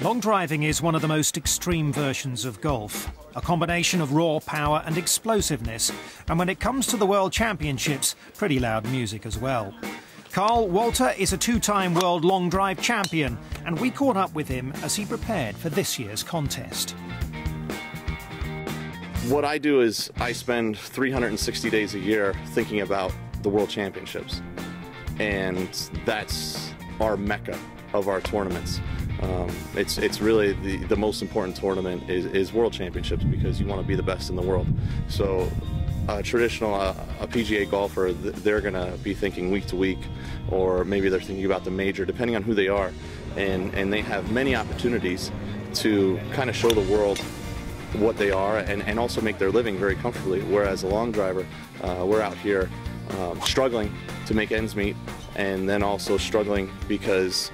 Long driving is one of the most extreme versions of golf, a combination of raw power and explosiveness, and when it comes to the World Championships, pretty loud music as well. Carl Wolter is a two-time world long drive champion, and we caught up with him as he prepared for this year's contest. What I do is I spend 360 days a year thinking about the World Championships, and that's our mecca of our tournaments. It's really the most important tournament is World Championships, because you want to be the best in the world. So a traditional a PGA golfer, they're going to be thinking week to week, or maybe they're thinking about the major, depending on who they are, and they have many opportunities to kind of show the world what they are and also make their living very comfortably. Whereas a long driver, we're out here struggling to make ends meet, and then also struggling because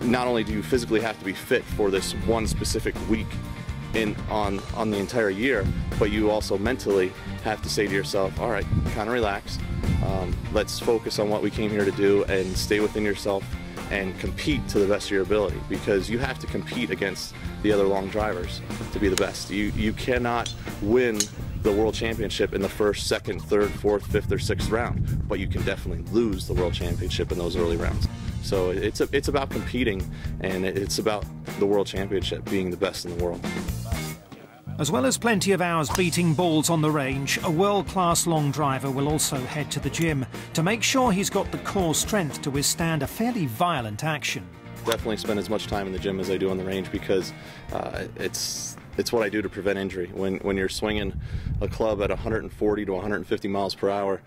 not only do you physically have to be fit for this one specific week on the entire year, but you also mentally have to say to yourself, all right, kind of relax, let's focus on what we came here to do and stay within yourself and compete to the best of your ability, because you have to compete against the other long drivers to be the best. You cannot win the World Championship in the first, second, third, fourth, fifth, or sixth round, but you can definitely lose the World Championship in those early rounds. So it's about competing, and it's about the World Championship being the best in the world. As well as plenty of hours beating balls on the range, a world-class long driver will also head to the gym to make sure he's got the core strength to withstand a fairly violent action. Definitely spend as much time in the gym as I do on the range, because it's what I do to prevent injury. When you're swinging a club at 140 to 150 miles per hour,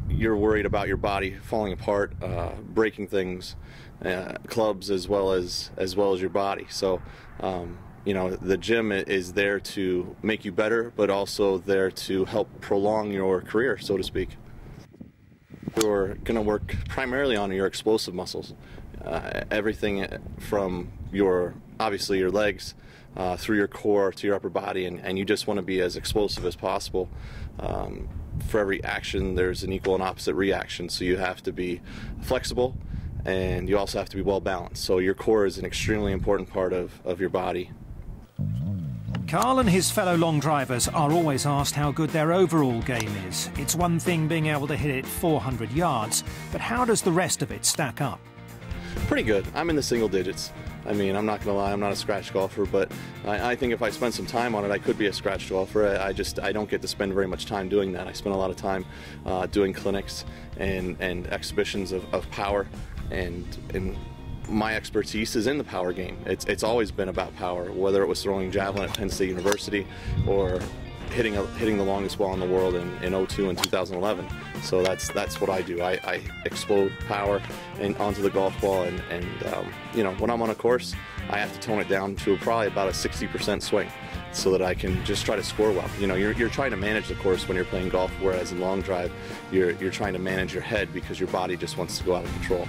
you're worried about your body falling apart, breaking things, clubs as well as your body. So you know, the gym is there to make you better, but also there to help prolong your career, so to speak. You're going to work primarily on your explosive muscles, everything from obviously your legs, through your core to your upper body, and you just want to be as explosive as possible. For every action, there's an equal and opposite reaction, so you have to be flexible, and you also have to be well balanced. So your core is an extremely important part of your body. Carl and his fellow long drivers are always asked how good their overall game is. It's one thing being able to hit it 400 yards, but how does the rest of it stack up? Pretty good. I'm in the single digits. I mean, I'm not going to lie, I'm not a scratch golfer, but I think if I spend some time on it, I could be a scratch golfer. I don't get to spend very much time doing that. I spend a lot of time doing clinics and exhibitions of power, and my expertise is in the power game. It's always been about power, whether it was throwing javelin at Penn State University or hitting the longest ball in the world in 2002 and 2011. So that's what I do. I explode power onto the golf ball, and you know, when I'm on a course, I have to tone it down to probably about a 60% swing, so that I can just try to score well. You know, you're trying to manage the course when you're playing golf, whereas in long drive, you're trying to manage your head, because your body just wants to go out of control.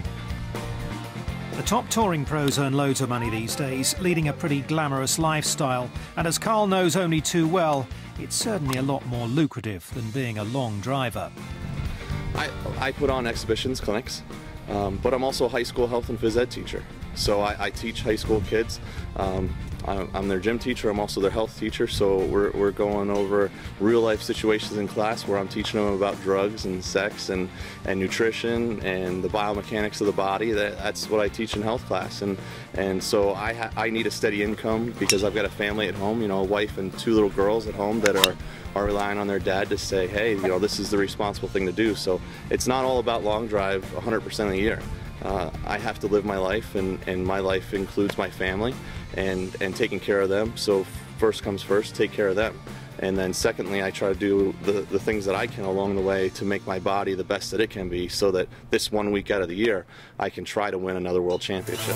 The top touring pros earn loads of money these days, leading a pretty glamorous lifestyle, and as Carl knows only too well, it's certainly a lot more lucrative than being a long driver. I put on exhibitions, clinics, but I'm also a high school health and phys ed teacher. So I teach high school kids. I'm their gym teacher, I'm also their health teacher, so we're going over real life situations in class where I'm teaching them about drugs and sex and nutrition and the biomechanics of the body. That's what I teach in health class, and so I need a steady income, because I've got a family at home, you know, a wife and 2 little girls at home that are relying on their dad to say, hey, you know, this is the responsible thing to do. So it's not all about long drive 100% of the year. I have to live my life, and my life includes my family and taking care of them. So first comes first, take care of them. And then secondly, I try to do the things that I can along the way to make my body the best that it can be, so that this 1 week out of the year, I can try to win another World Championship.